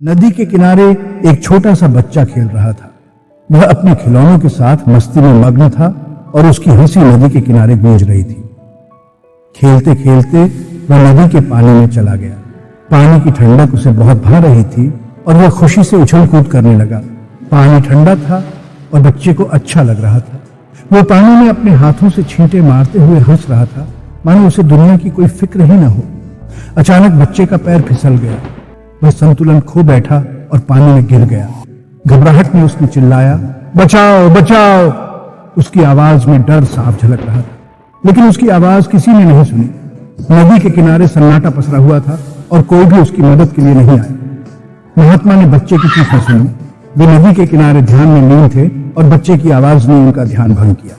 नदी के किनारे एक छोटा सा बच्चा खेल रहा था। वह अपने खिलौनों के साथ मस्ती में मग्न था और उसकी हंसी नदी के किनारे गूंज रही थी। खेलते खेलते वह नदी के पानी में चला गया। पानी की ठंडक उसे बहुत भा रही थी और वह खुशी से उछल कूद करने लगा। पानी ठंडा था और बच्चे को अच्छा लग रहा था। वह पानी में अपने हाथों से छींटे मारते हुए हंस रहा था, मानो उसे दुनिया की कोई फिक्र ही न हो। अचानक बच्चे का पैर फिसल गया। वह संतुलन खो बैठा और पानी में गिर गया। घबराहट में उसने चिल्लाया, बचाओ बचाओ। उसकी आवाज में डर साफ झलक रहा था, लेकिन उसकी आवाज किसी ने नहीं सुनी। नदी के किनारे सन्नाटा पसरा हुआ था और कोई भी उसकी मदद के लिए नहीं आया। महात्मा ने बच्चे की चीखें सुनी। वे नदी के किनारे ध्यान में लीन थे और बच्चे की आवाज ने उनका ध्यान भंग किया,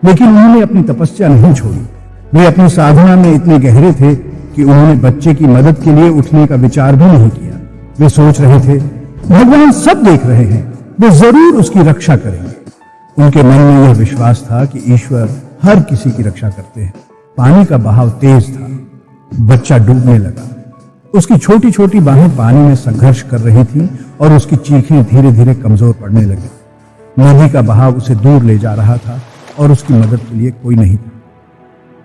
लेकिन उन्होंने अपनी तपस्या नहीं छोड़ी। वे अपनी साधना में इतने गहरे थे कि उन्होंने बच्चे की मदद के लिए उठने का विचार भी नहीं किया। वे सोच रहे थे, भगवान सब देख रहे हैं, वे जरूर उसकी रक्षा करेंगे। उनके मन में यह विश्वास था कि ईश्वर हर किसी की रक्षा करते हैं। पानी का बहाव तेज था। बच्चा डूबने लगा। उसकी छोटी छोटी बाहें पानी में संघर्ष कर रही थी और उसकी चीखें धीरे धीरे कमजोर पड़ने लगी। नदी का बहाव उसे दूर ले जा रहा था और उसकी मदद के लिए कोई नहीं था।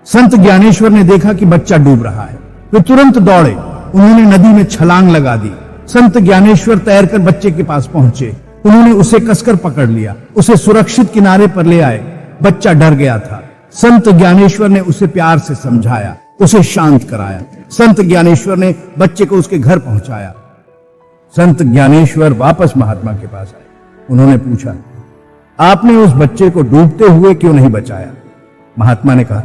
संत ज्ञानेश्वर ने देखा कि बच्चा डूब रहा है। वे तुरंत दौड़े। उन्होंने नदी में छलांग लगा दी। संत ज्ञानेश्वर तैरकर बच्चे के पास पहुंचे। उन्होंने उसे कसकर पकड़ लिया, उसे सुरक्षित किनारे पर ले आए। बच्चा डर गया था। संत ज्ञानेश्वर ने उसे प्यार से समझाया, उसे शांत कराया। संत ज्ञानेश्वर ने बच्चे को उसके घर पहुंचाया। संत ज्ञानेश्वर वापस महात्मा के पास आए। उन्होंने पूछा, आपने उस बच्चे को डूबते हुए क्यों नहीं बचाया? महात्मा ने कहा,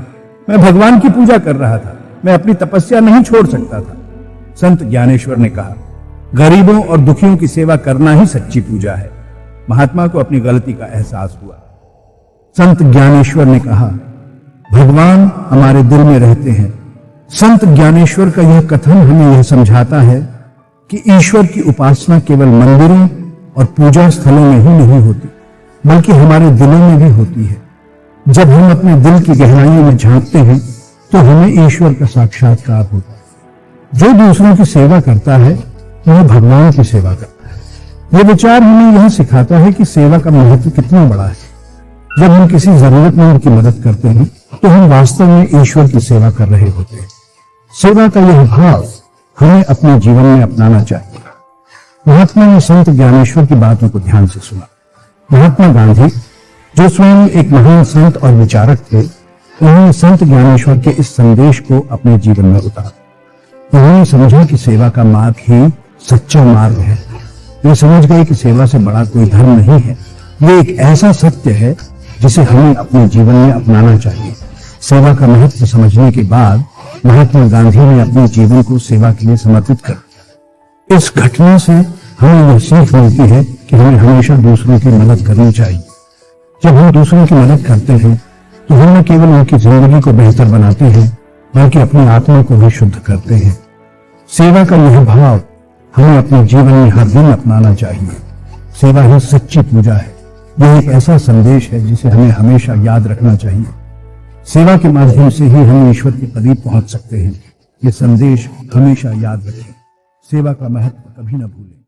मैं भगवान की पूजा कर रहा था, मैं अपनी तपस्या नहीं छोड़ सकता था। संत ज्ञानेश्वर ने कहा, गरीबों और दुखियों की सेवा करना ही सच्ची पूजा है। महात्मा को अपनी गलती का एहसास हुआ। संत ज्ञानेश्वर ने कहा, भगवान हमारे दिल में रहते हैं। संत ज्ञानेश्वर का यह कथन हमें यह समझाता है कि ईश्वर की उपासना केवल मंदिरों और पूजा स्थलों में ही नहीं होती, बल्कि हमारे दिलों में भी होती है। जब हम अपने दिल की गहराइयों में झांकते हैं तो हमें ईश्वर का साक्षात्कार होता है। जो दूसरों की सेवा करता है वह भगवान की सेवा करता है। यह विचार हमें यह सिखाता है कि सेवा का महत्व कितना बड़ा है। जब हम किसी जरूरतमंद की मदद करते हैं तो हम वास्तव में ईश्वर की सेवा कर रहे होते हैं। सेवा का यह भाव हमें अपने जीवन में अपनाना चाहिए। महात्मा ने संत ज्ञानेश्वर की बातों को ध्यान से सुना। महात्मा गांधी, जो स्वयं एक महान संत और विचारक थे, उन्होंने संत ज्ञानेश्वर के इस संदेश को अपने जीवन में उतारा। उन्होंने समझा कि सेवा का मार्ग ही सच्चा मार्ग है। वे समझ गए कि सेवा से बड़ा कोई धर्म नहीं है। ये एक ऐसा सत्य है जिसे हमें अपने जीवन में अपनाना चाहिए। सेवा का महत्व समझने के बाद महात्मा गांधी ने अपने जीवन को सेवा के लिए समर्पित कर दिया। इस घटना से हमें यह सीख मिलती है कि हमें हमेशा दूसरों की मदद करनी चाहिए। जब हम दूसरों की मदद करते हैं तो हम न केवल उनकी जिंदगी को बेहतर बनाते हैं, बल्कि अपनी आत्मा को भी शुद्ध करते हैं। सेवा का यह भाव हमें अपने जीवन में हर दिन अपनाना चाहिए। सेवा ही सच्ची पूजा है। यह एक ऐसा संदेश है जिसे हमें हमेशा याद रखना चाहिए। सेवा के माध्यम से ही हम ईश्वर के करीब पहुंच सकते हैं। ये संदेश हमेशा याद रखें। सेवा का महत्व कभी न भूलें।